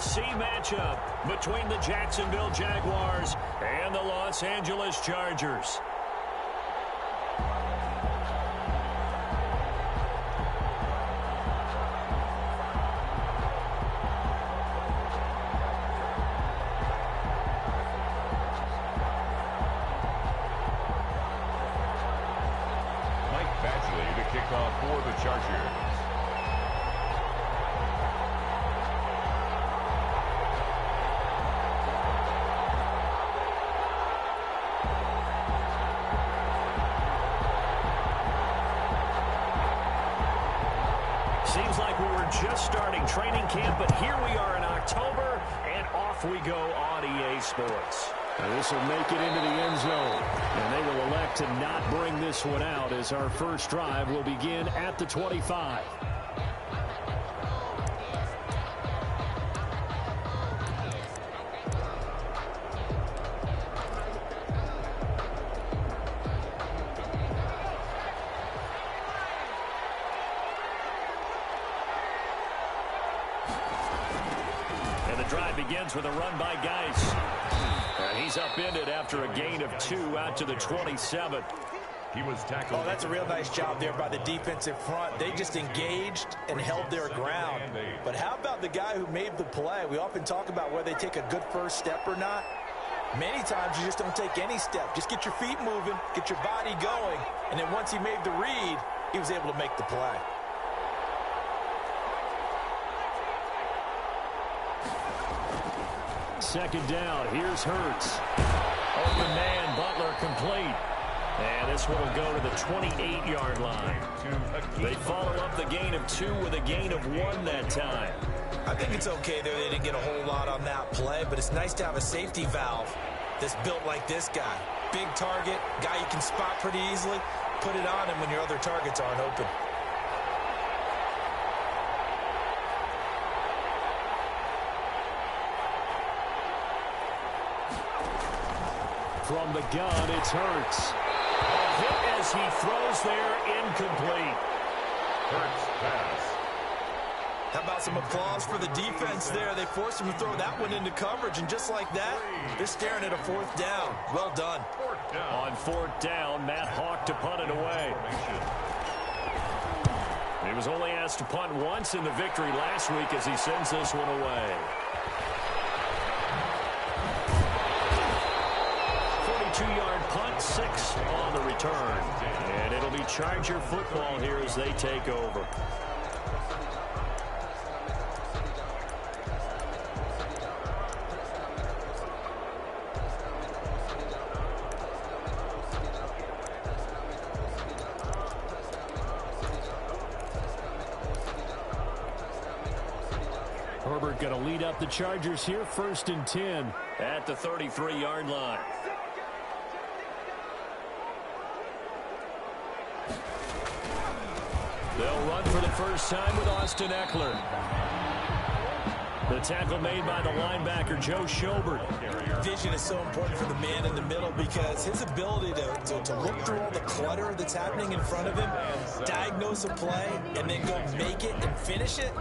AFC matchup between the Jacksonville Jaguars and the Los Angeles Chargers. For the Chargers. Seems like we were just starting training camp, but here we are in October, and off we go on EA Sports. This will make it into the end zone, and they will elect to not bring this one out as our first drive will begin at the 25. And the drive begins with a run by Geis. And he's upended after a gain of 2 out to the 27. He was tackled. Oh, that's a real nice job there by the defensive front. They just engaged and held their ground. But how about the guy who made the play? We often talk about whether they take a good first step or not. Many times you just don't take any step. Just get your feet moving, get your body going. And then once he made the read, he was able to make the play. Second down, here's Hurts. Open man, Butler complete. And this one will go to the 28-yard line. They follow up the gain of 2 with a gain of 1 that time. I think it's okay there. They didn't get a whole lot on that play, but it's nice to have a safety valve that's built like this guy. Big target, guy you can spot pretty easily. Put it on him when your other targets aren't open. From the gun, it's Hurts. A hit as he throws there, incomplete. Hurts pass. How about some applause for the defense there? They forced him to throw that one into coverage, and just like that, they're staring at a 4th down. Well done. On 4th down, Matt Hawk to punt it away. He was only asked to punt once in the victory last week as he sends this one away. 42-yard punt, 6 on the return. And it'll be Charger football here as they take over. Herbert going to lead up the Chargers here, 1st and 10. At the 33-yard line. They'll run for the first time with Austin Eckler. The tackle made by the linebacker, Joe Schobert. Vision is so important for the man in the middle because his ability to look through all the clutter that's happening in front of him, diagnose a play, and then go make it and finish it,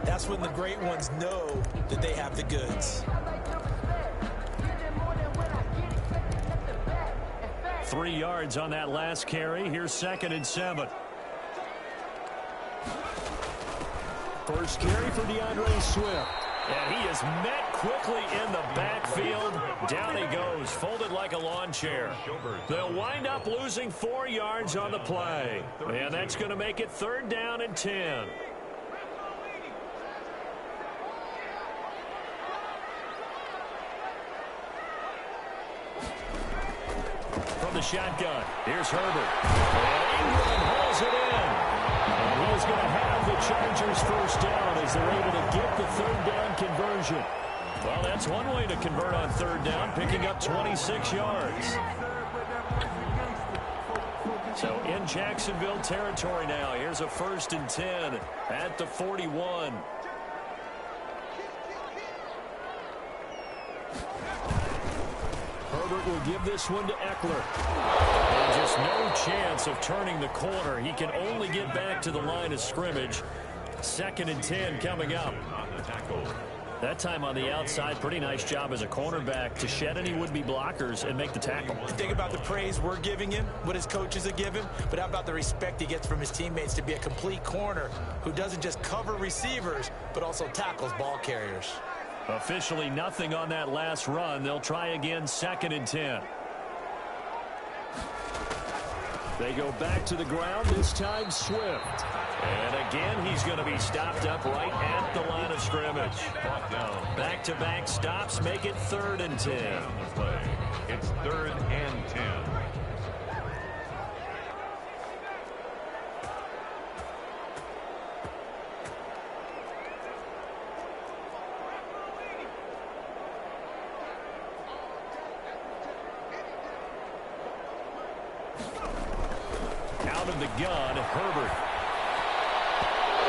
that's when the great ones know that they have the goods. 3 yards on that last carry. Here's 2nd and 7. First carry for DeAndre Swift. And he is met quickly in the backfield. Down he goes, folded like a lawn chair. They'll wind up losing 4 yards on the play. And that's going to make it 3rd down and 10. From the shotgun, here's Herbert. And Ingram hauls it in. And he is going to have the Chargers first down as they're able to get the 3rd down conversion. Well, that's one way to convert on 3rd down, picking up 26 yards. So in Jacksonville territory now, here's a 1st and 10 at the 41. Herbert will give this one to Eckler. And just no chance of turning the corner. He can only get back to the line of scrimmage. 2nd and 10 coming up. That time on the outside, pretty nice job as a cornerback to shed any would-be blockers and make the tackle. Think about the praise we're giving him, what his coaches are giving, but how about the respect he gets from his teammates to be a complete corner who doesn't just cover receivers, but also tackles ball carriers. Officially nothing on that last run. They'll try again, 2nd and 10. They go back to the ground, this time Swift. And again, he's going to be stopped up right at the line of scrimmage. Back-to-back stops make it 3rd and 10. It's 3rd and 10. Out of the gun, Herbert.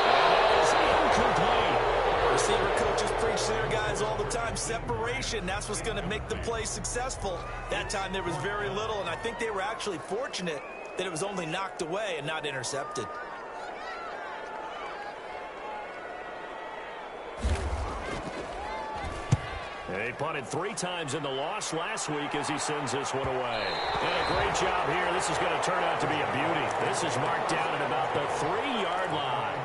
And it's incomplete. Receiver coaches preach to their guys all the time. Separation, that's what's going to make the play successful. That time there was very little, and I think they were actually fortunate that it was only knocked away and not intercepted. He punted 3 times in the loss last week as he sends this one away. And a great job here. This is going to turn out to be a beauty. This is marked down at about the 3-yard line.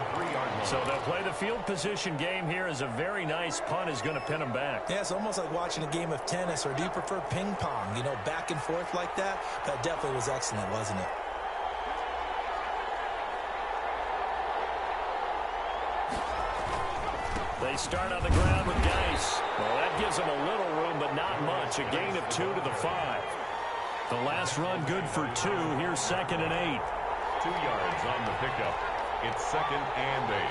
So they'll play the field position game here as a very nice punt is going to pin them back. Yeah, it's almost like watching a game of tennis, or do you prefer ping pong? You know, back and forth like that? That definitely was excellent, wasn't it? They start on the ground with Geis. Well, that gives them a little room, but not much. A gain of 2 to the 5. The last run good for 2. Here's 2nd and 8. 2 yards on the pickup. It's 2nd and 8.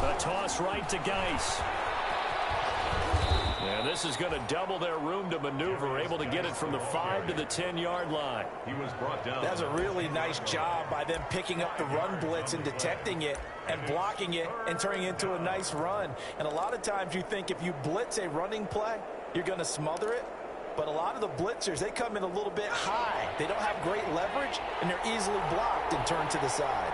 The toss right to Geis. And this is going to double their room to maneuver, able to get it from the 5 to the 10-yard line. He was brought down. That's a really nice job by them picking up the run blitz and detecting it and blocking it and turning it into a nice run. And a lot of times you think if you blitz a running play, you're going to smother it. But a lot of the blitzers, they come in a little bit high. They don't have great leverage, and they're easily blocked and turned to the side.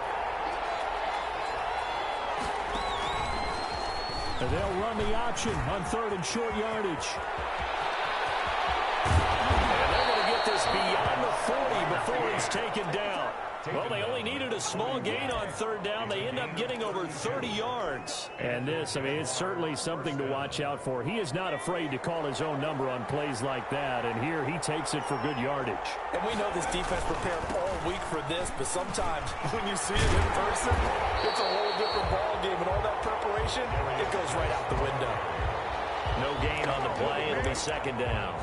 And they'll run the option on 3rd and short yardage. And they're going to get this beyond the 40 before he's taken down. Well, they only needed a small gain on 3rd down. They end up getting over 30 yards. And this, I mean, it's certainly something to watch out for. He is not afraid to call his own number on plays like that. And here he takes it for good yardage. And we know this defense prepared all week for this, but sometimes when you see it in person, it's a whole different ball game. And all that preparation, it goes right out the window. No gain on the play. It'll be 2nd down.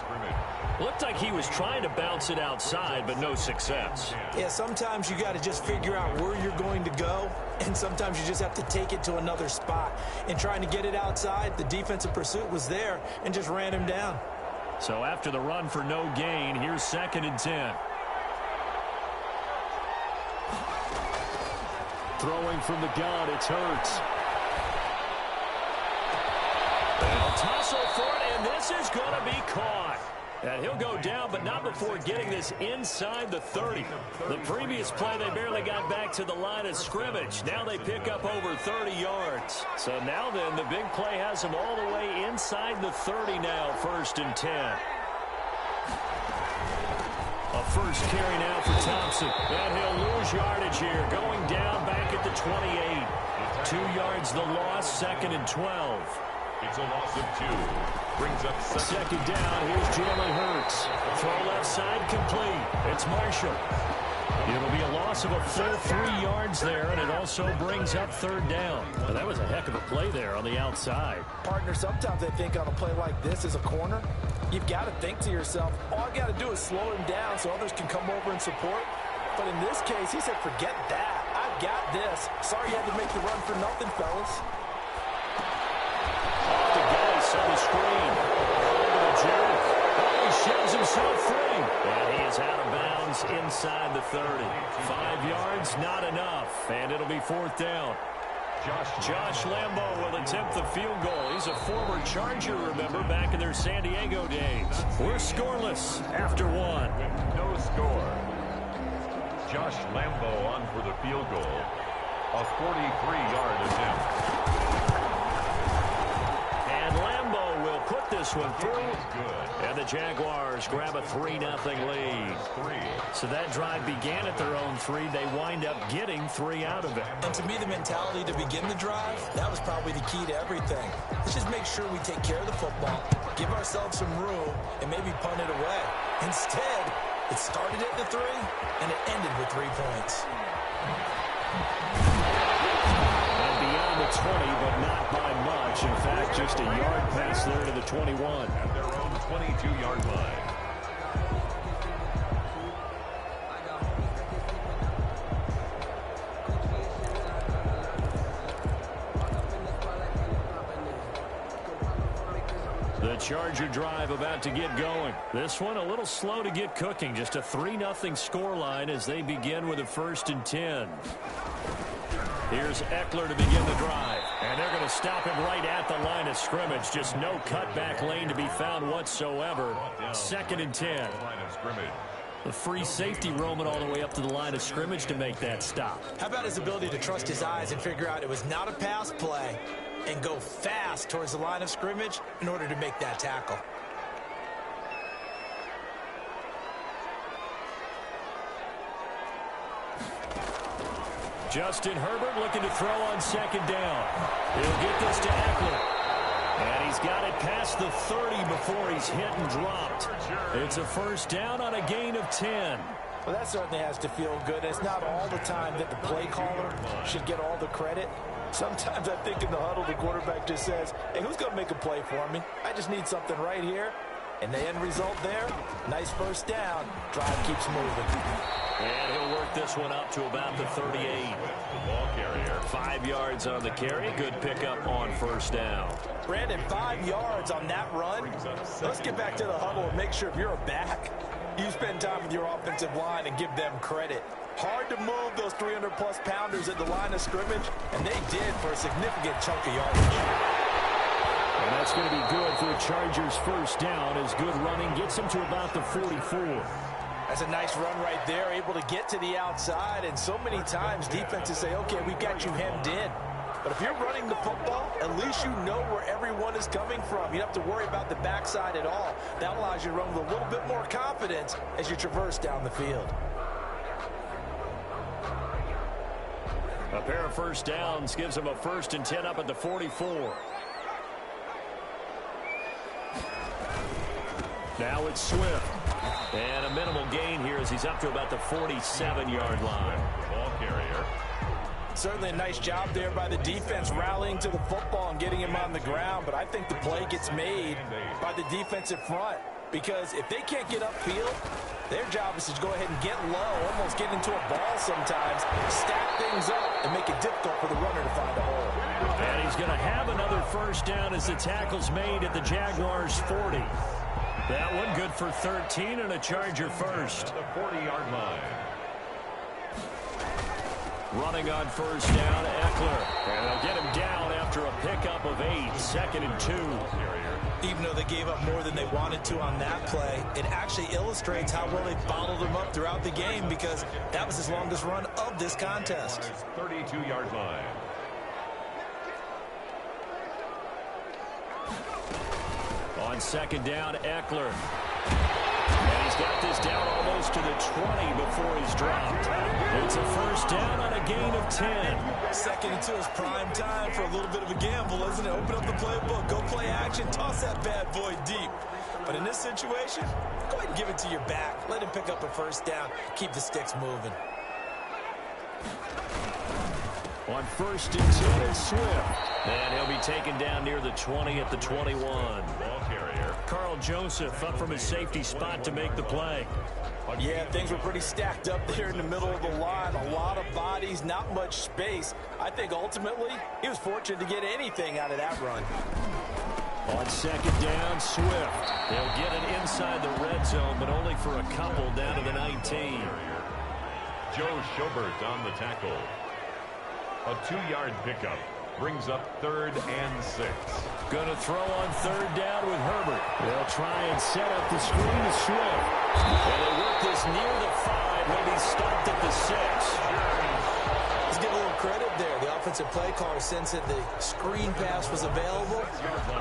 Looked like he was trying to bounce it outside, but no success. Yeah, sometimes you got to just figure out where you're going to go, and sometimes you just have to take it to another spot. And trying to get it outside, the defensive pursuit was there and just ran him down. So after the run for no gain, here's 2nd and 10. Throwing from the gun, it's Hurts. They'll tussle for it, and this is going to be caught. And he'll go down, but not before getting this inside the 30. The previous play, they barely got back to the line of scrimmage. Now they pick up over 30 yards. So now then, the big play has them all the way inside the 30 now, 1st and 10. A first carry now for Thompson. And he'll lose yardage here, going down back at the 28. 2 yards the loss, 2nd and 12. It's a loss of 2. Brings up 2nd down. Here's Jalen Hurts. Throw left side complete. It's Marshall. It'll be a loss of a full 3 yards there, and it also brings up 3rd down. Well, that was a heck of a play there on the outside. Partner, sometimes I think on a play like this as a corner, you've got to think to yourself, all I got to do is slow him down so others can come over and support. But in this case, he said, forget that. I've got this. Sorry you had to make the run for nothing, fellas. Off to Geis on the screen. Over to Jarrett. Oh, he shoves himself free. And he is out of bounds inside the 30. 5 yards, not enough. And it'll be 4th down. Josh Lambo will attempt the field goal. He's a former Charger, remember, back in their San Diego days. We're scoreless after 1. no score. Josh Lambo on for the field goal. A 43-yard attempt. And Lambo will put this one through. And the Jaguars grab a 3-0 lead. So that drive began at their own 3. They wind up getting 3 out of it. And to me, the mentality to begin the drive, that was probably the key to everything. Let's just make sure we take care of the football, give ourselves some room, and maybe punt it away. Instead, it started at the 3, and it ended with 3 points. And beyond the 20, but not by much. In fact, just a yard pass there to the 21. At their own 22-yard line. The Charger drive about to get going. This one a little slow to get cooking. Just a 3-0 scoreline as they begin with a 1st and 10. Here's Eckler to begin the drive. And they're going to stop him right at the line of scrimmage. Just no cutback lane to be found whatsoever. 2nd and 10. The free safety roaming all the way up to the line of scrimmage to make that stop. How about his ability to trust his eyes and figure out it was not a pass play and go fast towards the line of scrimmage in order to make that tackle. Justin Herbert looking to throw on 2nd down. He'll get this to Eckler. And he's got it past the 30 before he's hit and dropped. It's a 1st down on a gain of 10. Well, that certainly has to feel good. It's not all the time that the play caller should get all the credit. Sometimes I think in the huddle, the quarterback just says, hey, who's going to make a play for me? I just need something right here. And the end result there, nice 1st down. Drive keeps moving. And he'll work this one up to about the 38. The ball carrier. 5 yards on the carry. Good pickup on 1st down. Brandon, 5 yards on that run. Let's get back to the huddle and make sure if you're a back, you spend time with your offensive line and give them credit. Hard to move those 300-plus pounders at the line of scrimmage, and they did for a significant chunk of yardage. And that's going to be good for the Chargers' 1st down as good running gets them to about the 44. That's a nice run right there, able to get to the outside, and so many times defenses say, okay, we've got you hemmed in. But if you're running the football, at least you know where everyone is coming from. You don't have to worry about the backside at all. That allows you to run with a little bit more confidence as you traverse down the field. A pair of 1st downs gives them a 1st and 10 up at the 44. Now it's Swift. And a minimal gain here as he's up to about the 47-yard line. Ball carrier. Certainly a nice job there by the defense rallying to the football and getting him on the ground, but I think the play gets made by the defensive front because if they can't get upfield, their job is to go ahead and get low, almost get into a ball sometimes, stack things up, and make it difficult for the runner to find a hole. And he's going to have another 1st down as the tackle's made at the Jaguars' 40. That one good for 13 and a Charger 1st. The 40-yard line. Running on 1st down, Eckler. And they'll get him down after a pickup of 8, 2nd and 2. Even though they gave up more than they wanted to on that play, it actually illustrates how well they bottled them up throughout the game because that was his longest run of this contest. 32-yard line. On 2nd down, Eckler. And he's got this down almost to the 20 before he's dropped. It's a 1st down on a gain of 10. 2nd and 2 is prime time for a little bit of a gamble, isn't it? Open up the playbook, go play action, toss that bad boy deep. But in this situation, go ahead and give it to your back. Let him pick up a 1st down. Keep the sticks moving. On 1st and 10, it's Swift. And he'll be taken down near the 20 at the 21. Ball carrier. Carl Joseph up from his safety spot to make the play. Yeah, things were pretty stacked up there in the middle of the line. A lot of bodies, not much space. I think ultimately he was fortunate to get anything out of that run. On 2nd down, Swift. They'll get it inside the red zone, but only for a couple down to the 19. Joe Schobert on the tackle. A 2-yard pickup brings up 3rd and 6. Going to throw on 3rd down with Herbert. They'll try and set up the screen to Swift. And they work this near the 5 maybe stopped at the 6. Let's give a little credit there. The offensive play caller sensed that the screen pass was available.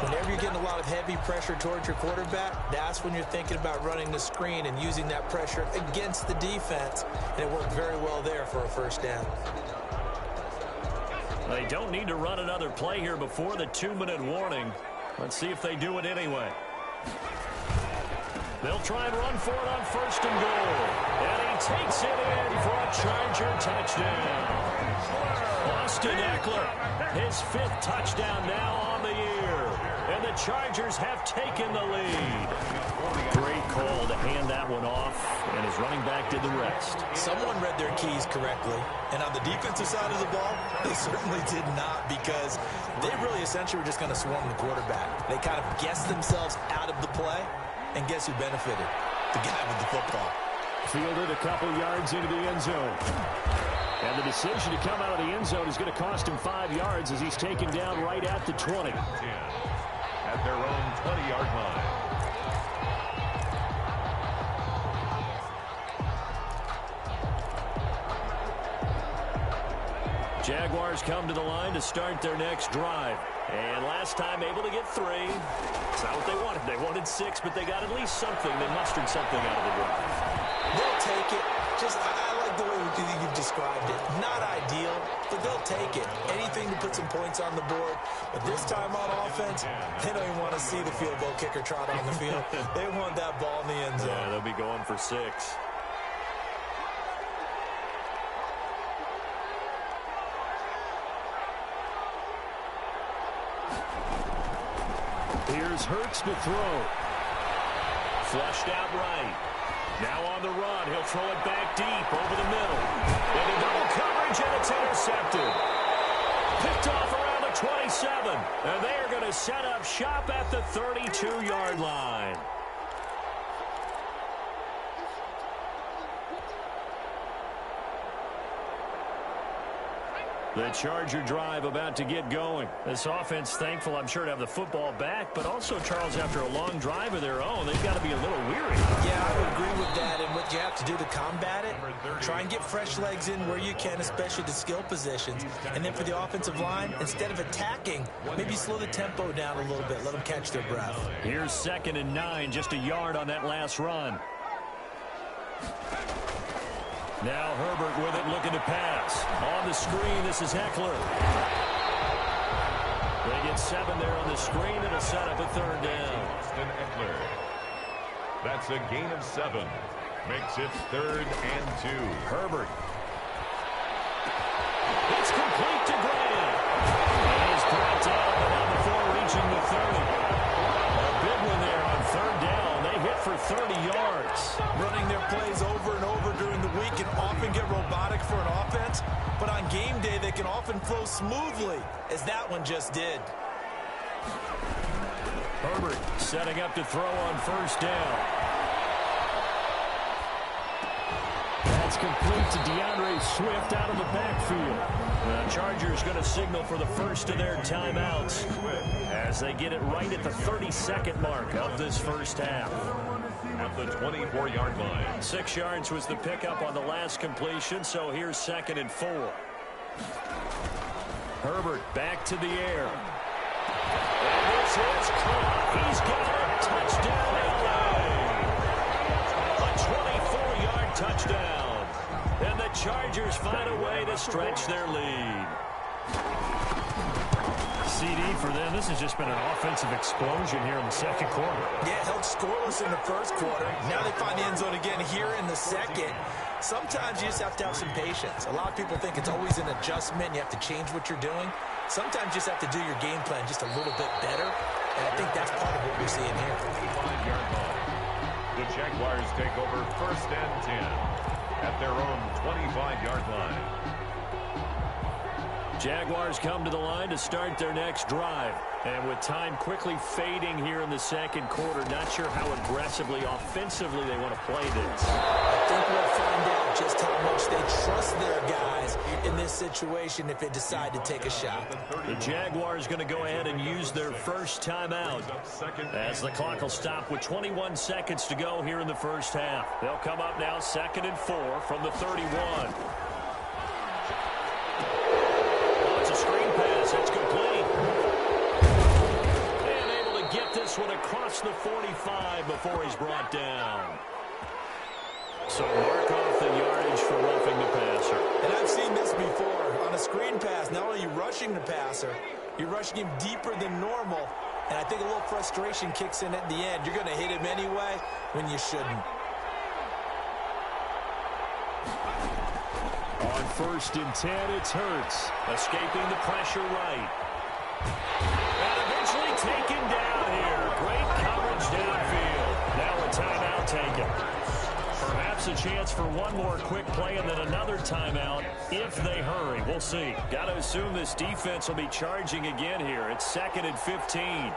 Whenever you're getting a lot of heavy pressure towards your quarterback, that's when you're thinking about running the screen and using that pressure against the defense. And it worked very well there for a first down. They don't need to run another play here before the 2-minute warning. Let's see if they do it anyway. They'll try and run for it on 1st and goal. And he takes it in for a Charger touchdown. Austin Eckler, his 5th touchdown now on the year. And the Chargers have taken the lead. Great call to hand that one off, and his running back did the rest. Someone read their keys correctly, and on the defensive side of the ball, they certainly did not, because they really essentially were just going to swarm the quarterback. They kind of guessed themselves out of the play, and guess who benefited? The guy with the football. Fielded a couple yards into the end zone. And the decision to come out of the end zone is going to cost him 5 yards as he's taken down right at the 20. At their own 20-yard line. Jaguars come to the line to start their next drive. And last time able to get 3. It's not what they wanted. They wanted 6, but they got at least something. They mustered something out of the drive. They'll take it. I like the way you've described it. Not ideal, but they'll take it. Anything to put some points on the board. But this time on offense, they don't even want to see the field goal kicker trot on the field. They want that ball in the end zone. Yeah, they'll be going for 6. Here's Hurts to throw. Flushed out right. Now on the run. He'll throw it back deep over the middle. Into double coverage, and it's intercepted. Picked off around the 27. And they are going to set up shop at the 32-yard line. The Charger drive about to get going. This offense thankful, I'm sure, to have the football back, but also, Charles, after a long drive of their own, they've got to be a little weary. Yeah, I would agree with that, and what you have to do to combat it, try and get fresh legs in where you can, especially the skill positions. And then for the offensive line, instead of attacking, maybe slow the tempo down a little bit, let them catch their breath. Here's 2nd and 9, just a yard on that last run. Now Herbert with it, looking to pass. On the screen, this is Eckler. They get 7 there on the screen. It'll set up a 3rd down. Austin Eckler. That's a gain of 7. Makes it 3rd and 2. Herbert. It's complete to Graham. And he's brought down, but not before reaching the 30. A big one there on 3rd down. They hit for 30 yards. Running their plays over and over during the week can often get robotic for an offense, but on game day they can often flow smoothly, as that one just did. Herbert setting up to throw on 1st down. That's complete to DeAndre Swift out of the backfield. The Chargers going to signal for the first of their timeouts as they get it right at the 32nd mark of this first half. At the 24-yard line. 6 yards was the pickup on the last completion, so here's 2nd and 4. Herbert back to the air. And this is caught. He's got it. Touchdown, LA. A 24-yard touchdown. And the Chargers find a way to stretch their lead. CD for them. This has just been an offensive explosion here in the 2nd quarter. Yeah, held scoreless in the 1st quarter. Now they find the end zone again here in the 2nd. Sometimes you just have to have some patience. A lot of people think it's always an adjustment. You have to change what you're doing. Sometimes you just have to do your game plan just a little bit better. And I think that's part of what we're seeing here. The Jaguars take over 1st and 10 at their own 25-yard line. Jaguars come to the line to start their next drive. And with time quickly fading here in the 2nd quarter, not sure how aggressively, offensively they want to play this. I think we'll find out just how much they trust their guys in this this situation if they decide to take a shot. The Jaguars going to go ahead and use their first timeout as the clock will stop with 21 seconds to go here in the first half. They'll come up now 2nd and 4 from the 31. Oh, it's a screen pass. It's complete. And able to get this one across the 45 before he's brought down. So mark off the yardage for roughing the passer. And I've seen this before. On a screen pass, not only are you rushing the passer, you're rushing him deeper than normal. And I think a little frustration kicks in at the end. You're going to hit him anyway when you shouldn't. On 1st and 10, it's Hurts. Escaping the pressure right. And eventually taken down here. Great coverage downfield. Now a timeout taken. Perhaps a chance for one more quick play and then another timeout if they hurry. We'll see. Got to assume this defense will be charging again here. It's 2nd and 15.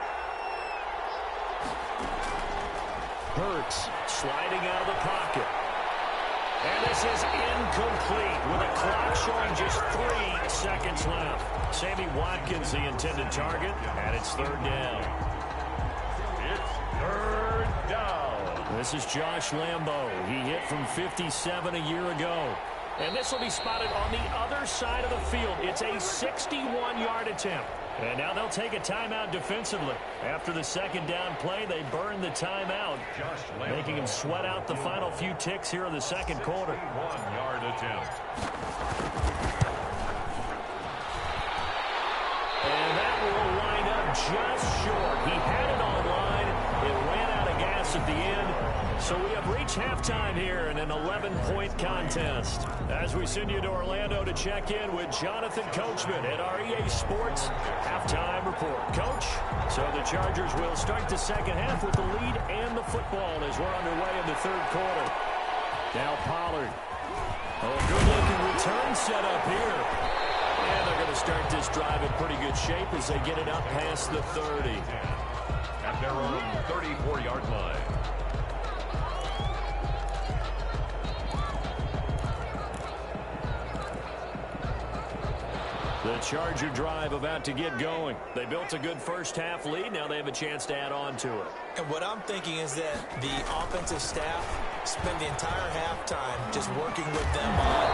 Hurts sliding out of the pocket. And this is incomplete with a clock showing just 3 seconds left. Sammy Watkins, the intended target, and it's 3rd down. It's 3rd down. This is Josh Lambo. He hit from 57 a year ago. And this will be spotted on the other side of the field. It's a 61-yard attempt. And now they'll take a timeout defensively. After the 2nd down play, they burn the timeout, making him sweat out the final few ticks here in the 2nd quarter. 1-yard attempt. And that will line up just short. He had it on line. It ran out of gas at the end. So we have reached halftime here in an 11-point contest. As we send you to Orlando to check in with Jonathan Coachman at our EA Sports Halftime Report. Coach, so the Chargers will start the 2nd half with the lead and the football as we're underway in the 3rd quarter. Now Pollard. Oh, good-looking return set up here. And they're going to start this drive in pretty good shape as they get it up past the 30. At their own 34-yard line. The Charger drive about to get going. They built a good first half lead. Now they have a chance to add on to it. And what I'm thinking is that the offensive staff spend the entire halftime just working with them on,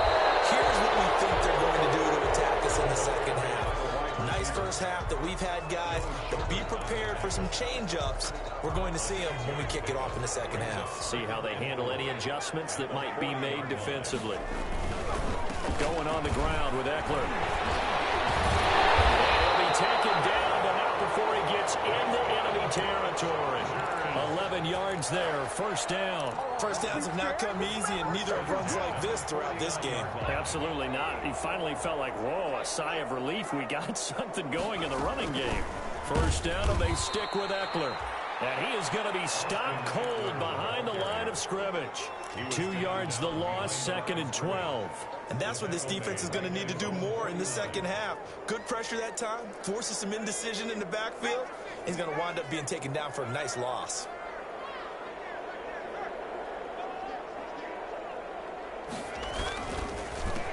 here's what we think they're going to do to attack us in the 2nd half. Nice first half that we've had, guys, but be prepared for some change-ups. We're going to see them when we kick it off in the 2nd half. See how they handle any adjustments that might be made defensively. Going on the ground with Eckler. He'll be taken down, but not before he gets into enemy territory. 11 yards there, 1st down. First downs have not come easy, and neither have runs like this throughout this game. Absolutely not. He finally felt like, whoa, a sigh of relief. We got something going in the running game. 1st down, and they stick with Eckler. And he is going to be stopped cold behind the line of scrimmage. 2 yards the loss, 2nd and 12. And that's what this defense is going to need to do more in the 2nd half. Good pressure that time, forces some indecision in the backfield. He's going to wind up being taken down for a nice loss.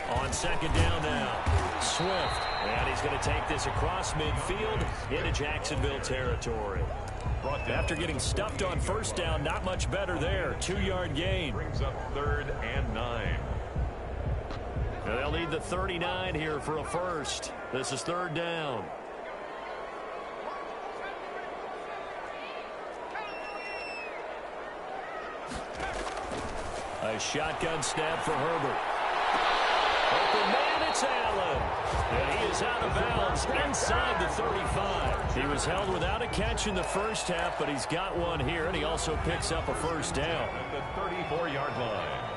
On 2nd down now, Swift. And he's going to take this across midfield into Jacksonville territory. After getting stuffed on 1st down, not much better there. 2-yard gain. Brings up 3rd and 9. And they'll need the 39 here for a first. This is 3rd down. A shotgun snap for Herbert. Open man, it's Allen. And he is out of bounds inside the 35. He was held without a catch in the first half, but he's got one here, and he also picks up a 1st down. At the 34-yard line.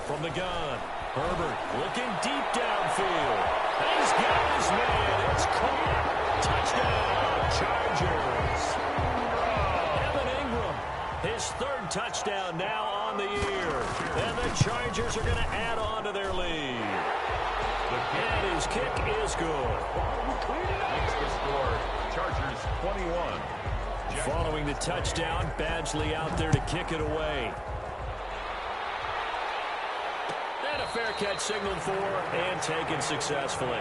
From the gun, Herbert looking deep downfield. He's got his man. It's caught. Touchdown, Chargers. Evan Ingram, his 3rd touchdown now on the year. And the Chargers are going to add on to their lead. And his kick is good. Makes the score Chargers 21, Following the touchdown, Badgley out there to kick it away. And a fair catch signaled for and taken successfully.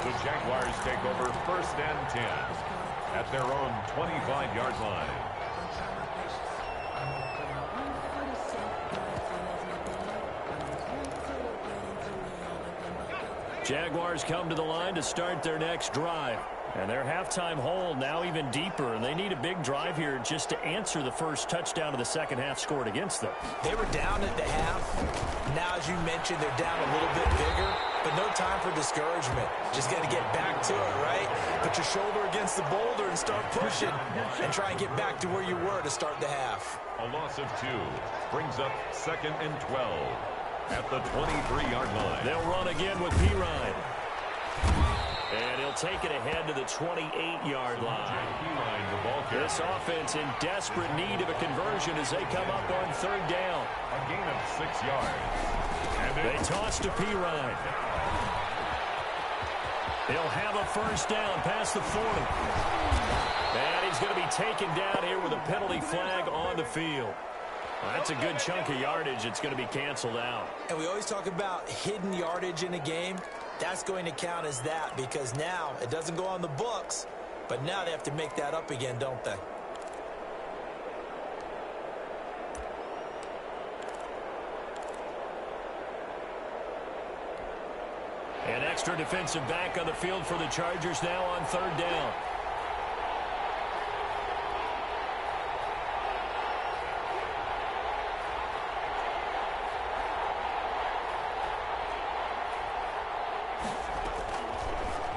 The Jaguars take over 1st and 10 at their own 25-yard line. Jaguars come to the line to start their next drive. And their halftime hole now even deeper, and they need a big drive here just to answer the first touchdown of the second half scored against them. They were down at the half. Now, as you mentioned, they're down a little bit bigger, but no time for discouragement. Just got to get back to it, right? Put your shoulder against the boulder and start pushing and try and get back to where you were to start the half. A loss of 2 brings up 2nd and 12 at the 23-yard line. They'll run again with Pirine. And he'll take it ahead to the 28-yard line. This offense in desperate need of a conversion as they come up on 3rd down. A gain of 6 yards. And they toss to Pirine. He'll have a first down past the 40. And he's going to be taken down here with a penalty flag on the field. Well, that's a good chunk of yardage. It's going to be canceled out. And we always talk about hidden yardage in a game. That's going to count as that because now it doesn't go on the books, but now they have to make that up again, don't they? An extra defensive back on the field for the Chargers now on 3rd down.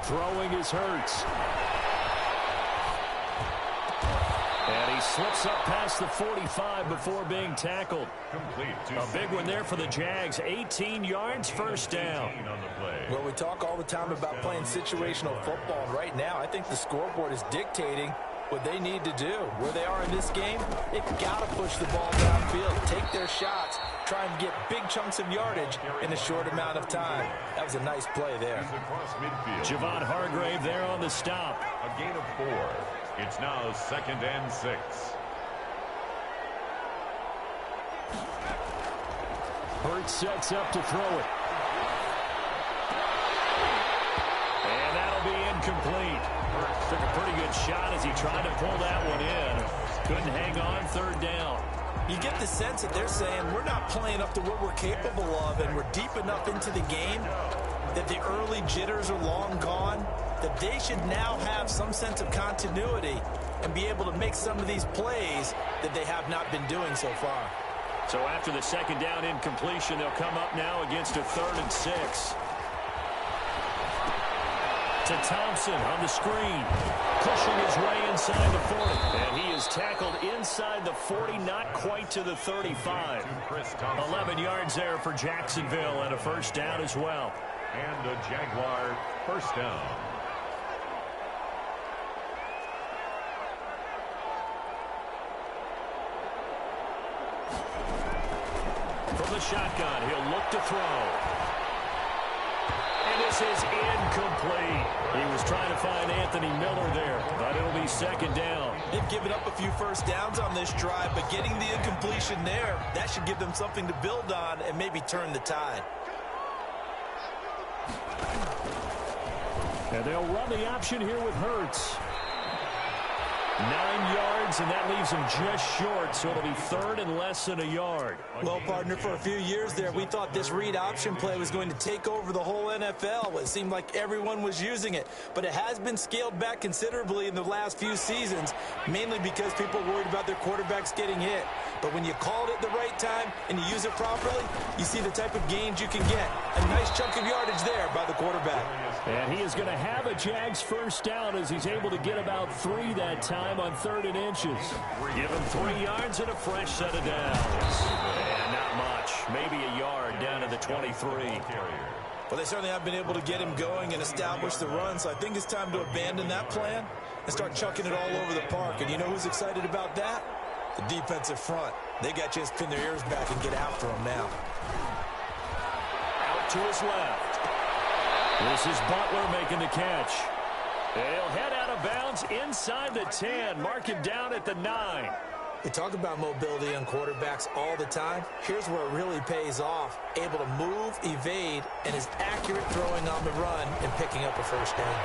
Throwing is Hurts. And he slips up past the 45 before being tackled. Complete. A big one there for the Jags. 18 yards, first down. Well, we talk all the time about playing situational football. And right now, I think the scoreboard is dictating what they need to do. Where they are in this game, they've got to push the ball downfield, take their shots, try and get big chunks of yardage in a short amount of time. That was a nice play there. Javon Hargrave there on the stop. A gain of 4. It's now 2nd and 6. Hurts sets up to throw it. And that'll be incomplete. Hurts took a pretty good shot as he tried to pull that one in. Couldn't hang on, 3rd down. You get the sense that they're saying we're not playing up to what we're capable of, and we're deep enough into the game that the early jitters are long gone, that they should now have some sense of continuity and be able to make some of these plays that they have not been doing so far. So after the 2nd down incompletion, they'll come up now against a 3rd and 6. To Thompson on the screen, pushing his way inside the 40. And he is tackled inside the 40, not quite to the 35. 11 yards there for Jacksonville and a first down as well. And a Jaguar first down. From the shotgun, he'll look to throw. And this is incomplete. He was trying to find Anthony Miller there, but it'll be 2nd down. They've given up a few first downs on this drive, but getting the incompletion there, that should give them something to build on and maybe turn the tide. And they'll run the option here with Hurts. 9 yards, and that leaves him just short, so it'll be 3rd and less than a yard. Well, partner, for a few years there, we thought this read option play was going to take over the whole NFL. It seemed like everyone was using it, but it has been scaled back considerably in the last few seasons, mainly because people worried about their quarterbacks getting hit. But when you call it at the right time and you use it properly, you see the type of gains you can get. A nice chunk of yardage there by the quarterback. And he is going to have a Jags first down as he's able to get about 3 that time on 3rd and inches. Give him 3 yards and a fresh set of downs. And not much. Maybe a yard down to the 23. Well, they certainly have been able to get him going and establish the run, so I think it's time to abandon that plan and start chucking it all over the park. And you know who's excited about that? The defensive front. They got a chance to pin their ears back and get after him now. Out to his left. This is Butler making the catch. They'll head out of of bounds inside the 10. Mark him down at the 9. We talk about mobility on quarterbacks all the time. Here's where it really pays off. Able to move, evade, and is accurate throwing on the run and picking up a first down.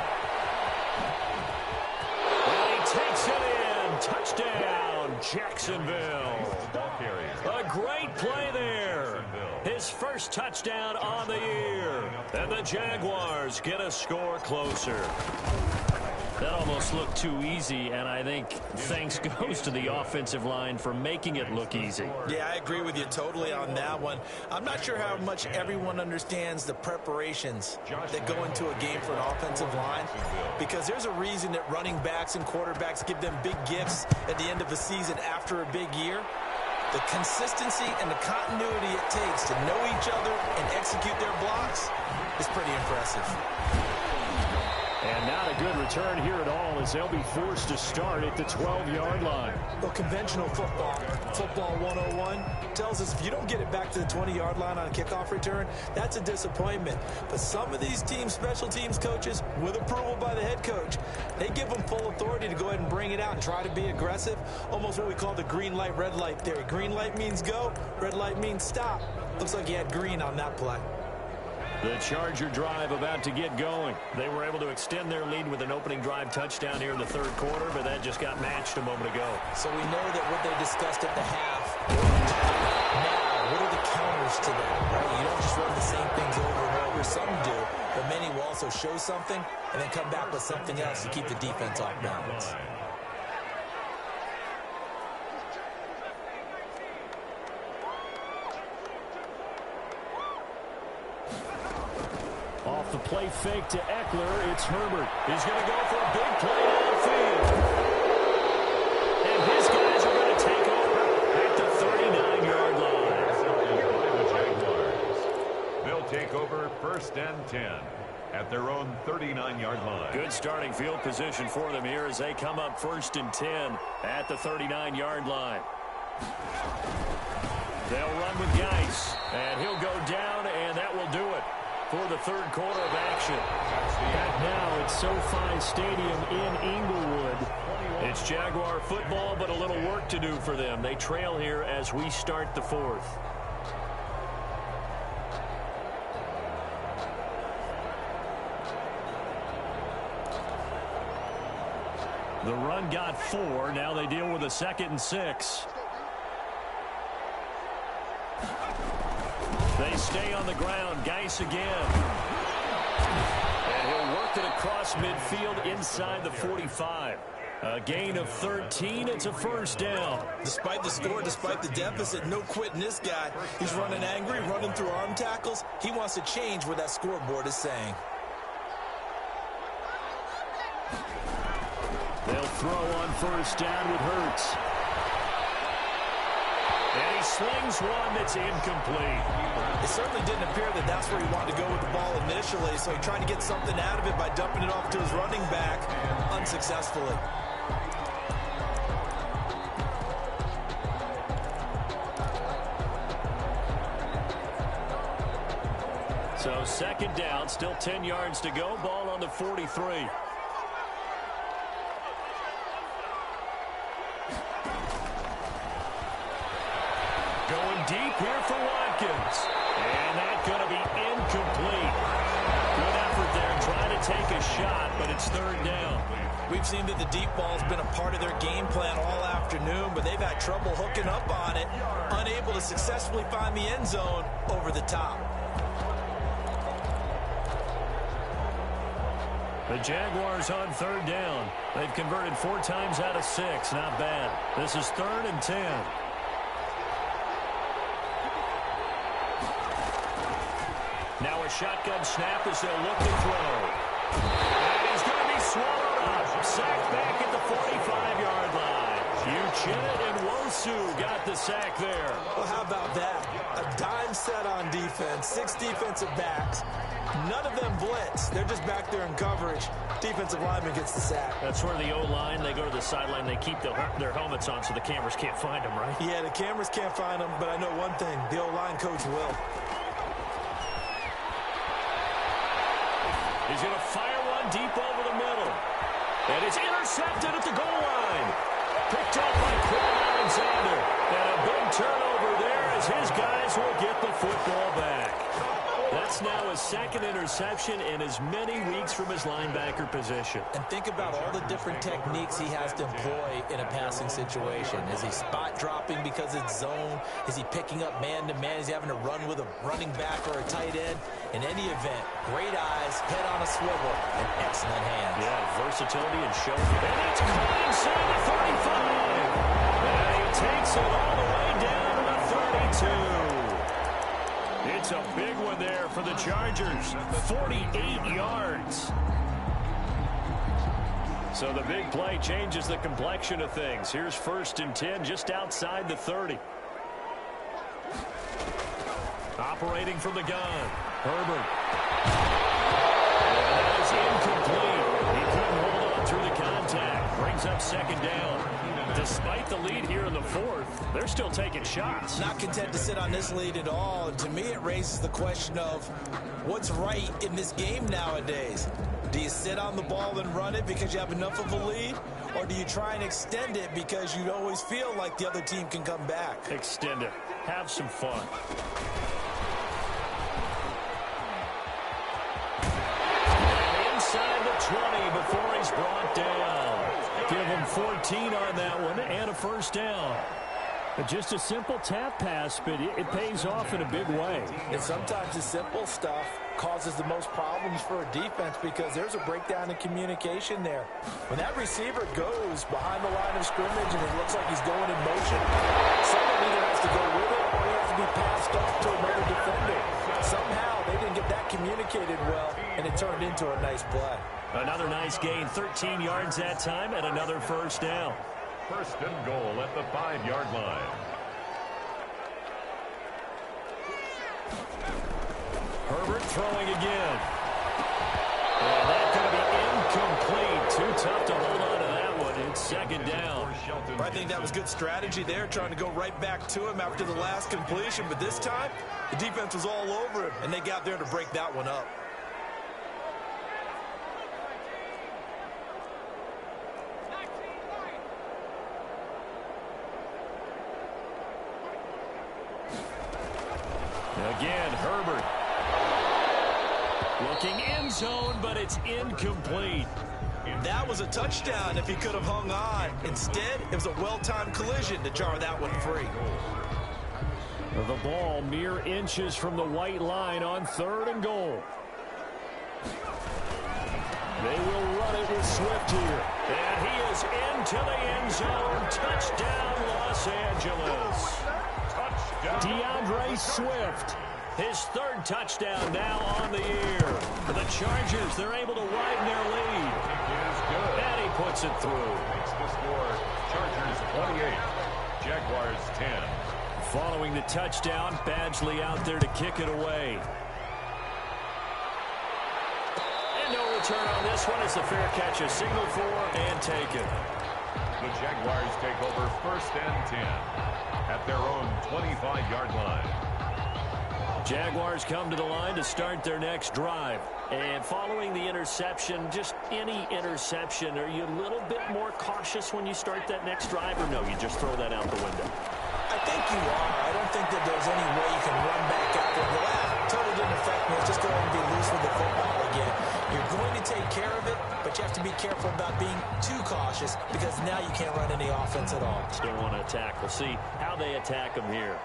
And he takes it in. Touchdown, Jacksonville. A great play there. His first touchdown on the year. And the Jaguars get a score closer. That almost looked too easy, and I think thanks goes to the offensive line for making it look easy. Yeah, I agree with you totally on that one. I'm not sure how much everyone understands the preparations that go into a game for an offensive line, because there's a reason that running backs and quarterbacks give them big gifts at the end of a season after a big year. The consistency and the continuity it takes to know each other and execute their blocks is pretty impressive. And not a good return here at all as they'll be forced to start at the 12-yard line. Well, conventional football 101, tells us if you don't get it back to the 20-yard line on a kickoff return, that's a disappointment. But some of these teams, special teams coaches, with approval by the head coach, they give them full authority to go ahead and bring it out and try to be aggressive, almost what we call the green light, red light theory. Green light means go, red light means stop. Looks like you had green on that play. The Charger drive about to get going. They were able to extend their lead with an opening drive touchdown here in the third quarter, but that just got matched a moment ago. So we know that what they discussed at the half. Now, what are the counters to that? Right? You don't just run the same things over and over. Some do, but many will also show something and then come back with something else to keep the defense off balance. Off the play fake to Eckler, it's Herbert. He's going to go for a big play downfield. And his guys are going to take over at the 39-yard line. They'll take over 1st and 10 at their own 39-yard line. Good starting field position for them here as they come up 1st and 10 at the 39-yard line. They'll run with Geis, and he'll go down, and that will do it for the third quarter of action. Back now at SoFi Stadium in Inglewood. It's Jaguar football, but a little work to do for them. They trail here as we start the fourth. The run got 4. Now they deal with a 2nd and 6. They stay on the ground. Geis again. And he'll work it across midfield inside the 45. A gain of 13. It's a first down. Despite the score, despite the deficit, no quitting this guy. He's running angry, running through arm tackles. He wants to change what that scoreboard is saying. They'll throw on first down with Hurts. And he slings one that's incomplete. It certainly didn't appear that that's where he wanted to go with the ball initially, so he tried to get something out of it by dumping it off to his running back unsuccessfully. So 2nd down, still 10 yards to go. Ball on the 43. Going deep here for Watkins. And that's going to be incomplete. Good effort there trying to take a shot, but it's 3rd down. We've seen that the deep ball's been a part of their game plan all afternoon, but they've had trouble hooking up on it, unable to successfully find the end zone over the top. The Jaguars on 3rd down. They've converted 4 times out of 6. Not bad. This is 3rd and 10. Now a shotgun snap as they'll look to throw. And he's going to be swallowed up. Sacked back at the 45-yard line. Uchenna and Wosu got the sack there. Well, how about that? A dime set on defense, 6 defensive backs. None of them blitz. They're just back there in coverage. Defensive lineman gets the sack. That's where the O-line, they go to the sideline, they keep their helmets on so the cameras can't find them, right? Yeah, the cameras can't find them, but I know one thing. The O-line coach will. He's going to fire one deep over the middle. And it's intercepted at the goal line. Picked up by Quinn Alexander. And a big turnover there as his guys will get the football back. That's now his second interception in as many weeks from his linebacker position. And think about all the different techniques he has to employ in a passing situation. Is he spot dropping because it's zone? Is he picking up man-to-man? Is he having to run with a running back or a tight end? In any event, great eyes, head on a swivel, and excellent hands. Yeah, versatility and show. And it's caught inside the 35. And he takes it all the way down to the 32. It's a big one there for the Chargers. 48 yards. So the big play changes the complexion of things. Here's 1st and 10 just outside the 30. Operating from the gun. Herbert. And that is incomplete. He couldn't hold on through the contact. Brings up 2nd down. Despite the lead here in the 4th, they're still taking shots. Not content to sit on this lead at all. And to me, it raises the question of what's right in this game nowadays. Do you sit on the ball and run it because you have enough of a lead? Or do you try and extend it because you always feel like the other team can come back? Extend it. Have some fun. And inside the 20 before he's brought down. Give him 14 on that one and a 1st down. But just a simple tap pass, but it pays off in a big way. And sometimes the simple stuff causes the most problems for a defense because there's a breakdown in communication there. When that receiver goes behind the line of scrimmage and it looks like he's going in motion, someone either has to go with it or he has to be passed off to another defender. Somehow they didn't get that communicated well, and it turned into a nice play. Another nice gain, 13 yards that time, and another 1st down. 1st and goal at the 5-yard line. Herbert throwing again. And that's going to be incomplete. Too tough to hold on to that one. It's 2nd down. I think that was good strategy there, trying to go right back to him after the last completion. But this time, the defense was all over him, and they got there to break that one up. Again, Herbert. Looking end zone, but it's incomplete. That was a touchdown if he could have hung on. Instead, it was a well-timed collision to jar that one free. The ball mere inches from the white line on 3rd and goal. They will run it with Swift here. And he is into the end zone. Touchdown, Los Angeles. DeAndre Swift, his 3rd touchdown now on the year. For the Chargers, they're able to widen their lead. And he puts it through. Makes the score Chargers 28, Jaguars 10. Following the touchdown, Badgley out there to kick it away. And no return on this one as the fair catch is signaled for and taken. The Jaguars take over 1st and 10 at their own 25-yard line. Jaguars come to the line to start their next drive. And following the interception, just any interception, are you a little bit more cautious when you start that next drive, or no, you just throw that out the window? I think you are. I don't think that there's any way you can run back out there and go, totally didn't affect me. Let's just go ahead and be loose with the football again. You're going to take care of it, but you have to be careful about being too cautious because now you can't run any offense at all. Still want to attack. We'll see how they attack them here.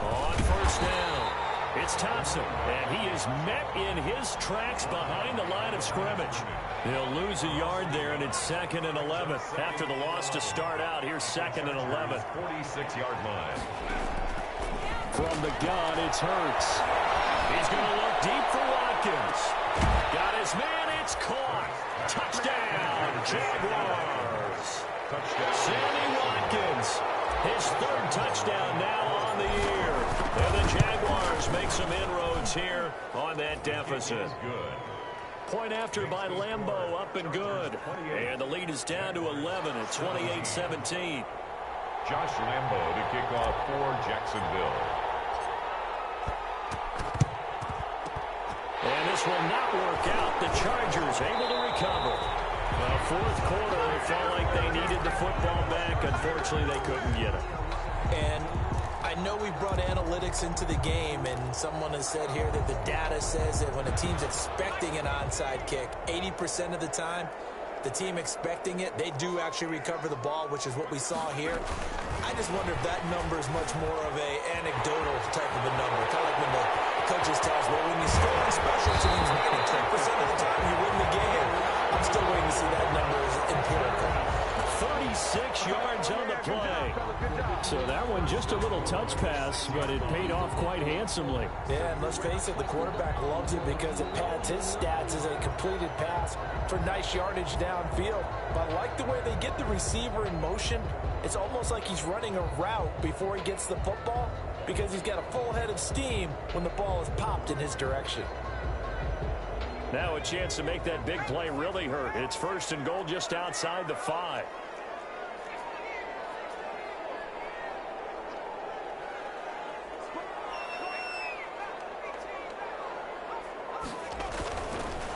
On 1st down, it's Thompson, and he is met in his tracks behind the line of scrimmage. He'll lose a yard there, and it's 2nd and 11. After the loss to start out, here's 2nd and 11. 46-yard line. From the gun, it's Hurts. He's going to look deep for Watkins. Got his man, it's caught. Touchdown, Jaguars. Touchdown. Sammy Watkins, his 3rd touchdown now on the year. And the Jaguars make some inroads here on that deficit. Good. Point after by Lambeau, up and good. And the lead is down to 11 at 28-17. Josh Lambeau to kick off for Jacksonville. And this will not work out. The Chargers able to recover. Well, fourth quarter, it felt like they needed the football back. Unfortunately, they couldn't get it. And I know we brought analytics into the game, and someone has said here that the data says that when a team's expecting an onside kick, 80% of the time, the team expecting it, they do actually recover the ball, which is what we saw here. I just wonder if that number is much more of a anecdotal type of a number. Kind of like when the coaches tell us, well, when you score on special teams, 92% of the time you win the game. I'm still waiting to see that number as empirical. 36 yards on the play. So that one just a little touch pass, but it paid off quite handsomely. Yeah, and let's face it, the quarterback loves it because it pads his stats as a completed pass for nice yardage downfield. But I like the way they get the receiver in motion. It's almost like he's running a route before he gets the football because he's got a full head of steam when the ball is popped in his direction. Now a chance to make that big play really hurt. It's first and goal just outside the 5.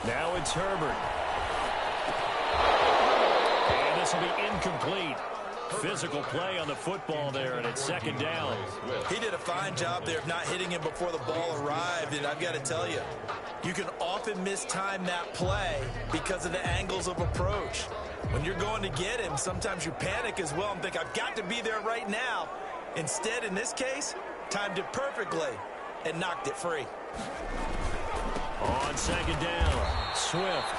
Now it's Herbert. And this will be incomplete. Physical play on the football there, and it's second down. He did a fine job there of not hitting him before the ball arrived, and I've got to tell you, you can often mistime that play because of the angles of approach. When you're going to get him, sometimes you panic as well and think, I've got to be there right now. Instead, in this case, timed it perfectly and knocked it free. On second down, Swift.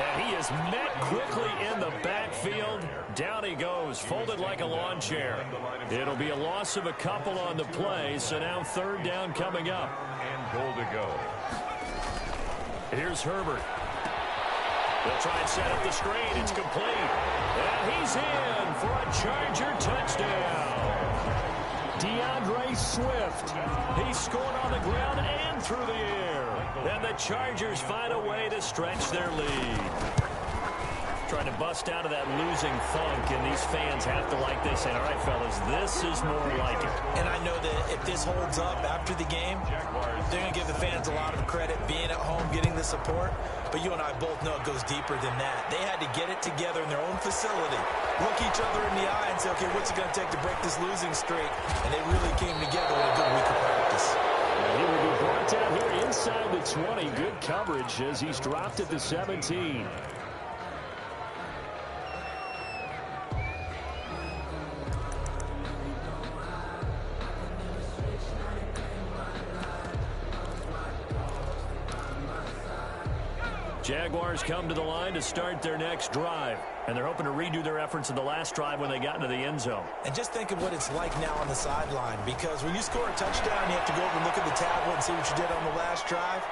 And he is met quickly in the backfield. Down he goes, folded like a lawn chair. It'll be a loss of a couple on the play, so now third down coming up. And goal to go. Here's Herbert. They'll try and set up the screen. It's complete. And he's in for a Charger touchdown. DeAndre Swift. He scored on the ground and through the air. And the Chargers find a way to stretch their lead. Trying to bust out of that losing funk, and these fans have to like this. And all right, fellas, this is more like it. And I know that if this holds up after the game, they're going to give the fans a lot of credit being at home, getting the support. But you and I both know it goes deeper than that. They had to get it together in their own facility, look each other in the eye and say, okay, what's it going to take to break this losing streak? And they really came together in a good week of practice. He will be brought down here inside the 20. Good coverage as he's dropped at the 17. Jaguars come to the line to start their next drive. And they're hoping to redo their efforts in the last drive when they got into the end zone. And just think of what it's like now on the sideline, because when you score a touchdown, you have to go over and look at the tablet and see what you did on the last drive.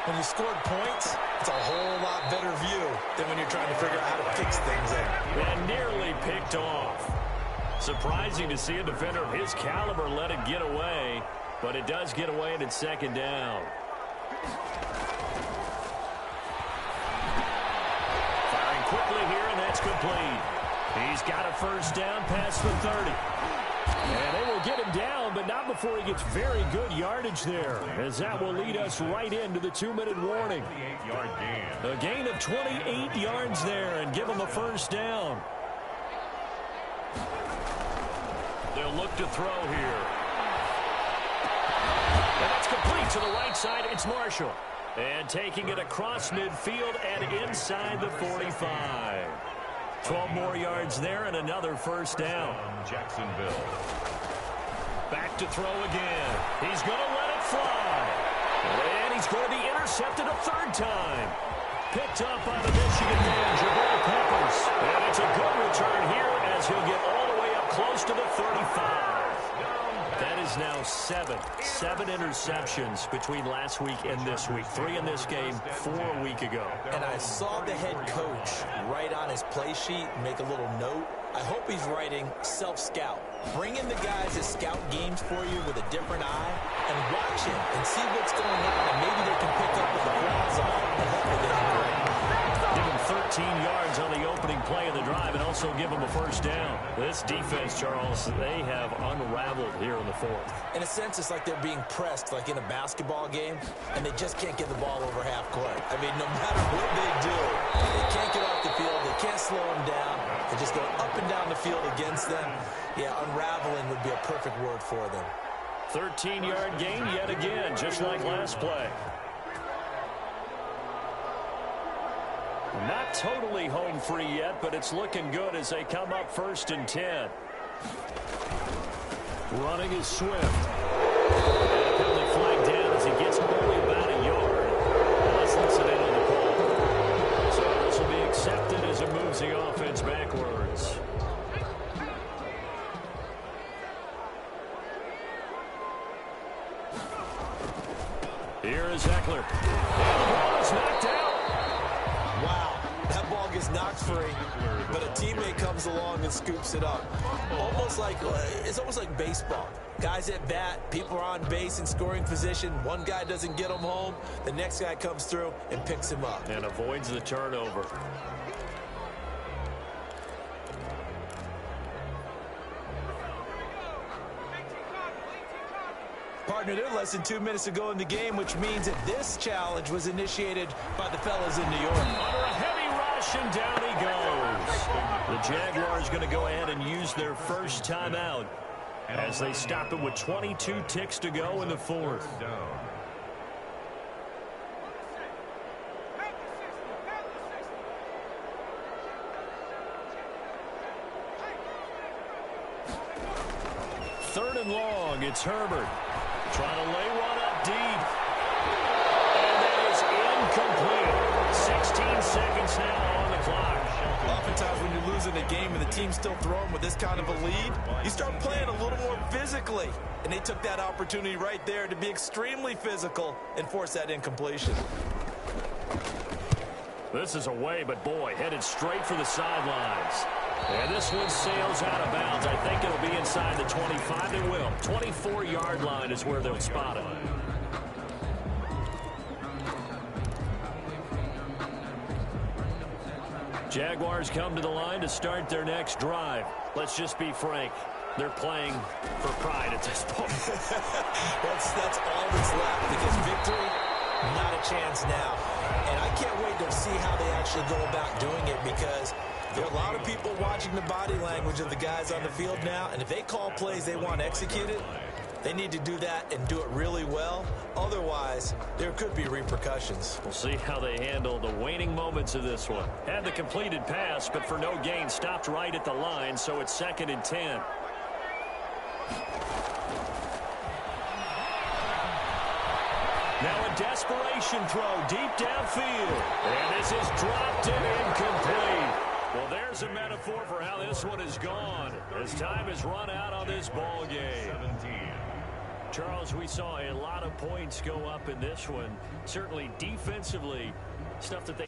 When you scored points, it's a whole lot better view than when you're trying to figure out how to fix things there. And nearly picked off. Surprising to see a defender of his caliber let it get away, but it does get away and it's second down. Firing quickly here, and that's complete. He's got a first down past the 30. And they will get him down, but not before he gets very good yardage there, as that will lead us right into the 2-minute warning. 28-yard gain. A gain of 28 yards there and give him a first down. They'll look to throw here. And that's complete to the right side. It's Marshall. And taking it across midfield and inside the 45. 12 more yards there and another first down. Jacksonville. Back to throw again. He's going to let it fly. And he's going to be intercepted a third time. Picked up by the Michigan man, Jabril Peppers. And it's a good return here as he'll get all the way up close to the 35. That is now seven interceptions between last week and this week. 3 in this game, 4 a week ago. And I saw the head coach write on his play sheet and make a little note. I hope he's writing self-scout. Bring in the guys that scout games for you with a different eye and watch him and see what's going on, and maybe they can pick up what the flaws are and hopefully they can correct. Give him 14 yards on the opening play of the drive and also give them a first down. This defense, Charles, they have unraveled here in the fourth. In a sense, it's like they're being pressed, like in a basketball game, and they just can't get the ball over half court. I mean, no matter what they do, they can't get off the field. They can't slow them down. They're just going up and down the field against them. Yeah, unraveling would be a perfect word for them. 13-yard gain yet again, just like last play. Not totally home free yet, but it's looking good as they come up 1st and 10. Running is Swift. Penalty flag down as he gets only about a yard. Let's listen in on the call. So this will be accepted as it moves the offense backwards. Here is Eckler. And the ball is knocked out. Wow, that ball gets knocked free, but a teammate comes along and scoops it up. It's almost like baseball. Guys at bat, people are on base in scoring position. One guy doesn't get him home. The next guy comes through and picks him up. And avoids the turnover. Partner, they're less than 2 minutes to go in the game, which means that this challenge was initiated by the fellas in New York. Under a heavy rush, and down he goes. The Jaguars going to go ahead and use their first timeout as they stop it with 22 ticks to go in the fourth. Third and long, it's Herbert. Trying to lay one up deep. And that is incomplete. 16 seconds now on the clock. Oftentimes when you're losing a game and the team's still throwing with this kind of a lead, you start playing a little more physically. And they took that opportunity right there to be extremely physical and force that incompletion. This is away, but boy, headed straight for the sidelines. And this one sails out of bounds. I think it'll be inside the 25. It will. 24-yard line is where they'll spot it. Jaguars come to the line to start their next drive. Let's just be frank. They're playing for pride at this point. that's all that's left, because victory, not a chance now. And I can't wait to see how they actually go about doing it, because there are a lot of people watching the body language of the guys on the field now, and if they call plays they want executed, they need to do that and do it really well. Otherwise, there could be repercussions. We'll see how they handle the waning moments of this one. Had the completed pass, but for no gain, stopped right at the line, so it's 2nd and 10. Now a desperation throw deep downfield. And this is dropped and incomplete. Well, there's a metaphor for how this one is gone as time has run out on this ball game. Charles, we saw a lot of points go up in this one. Certainly defensively, stuff that they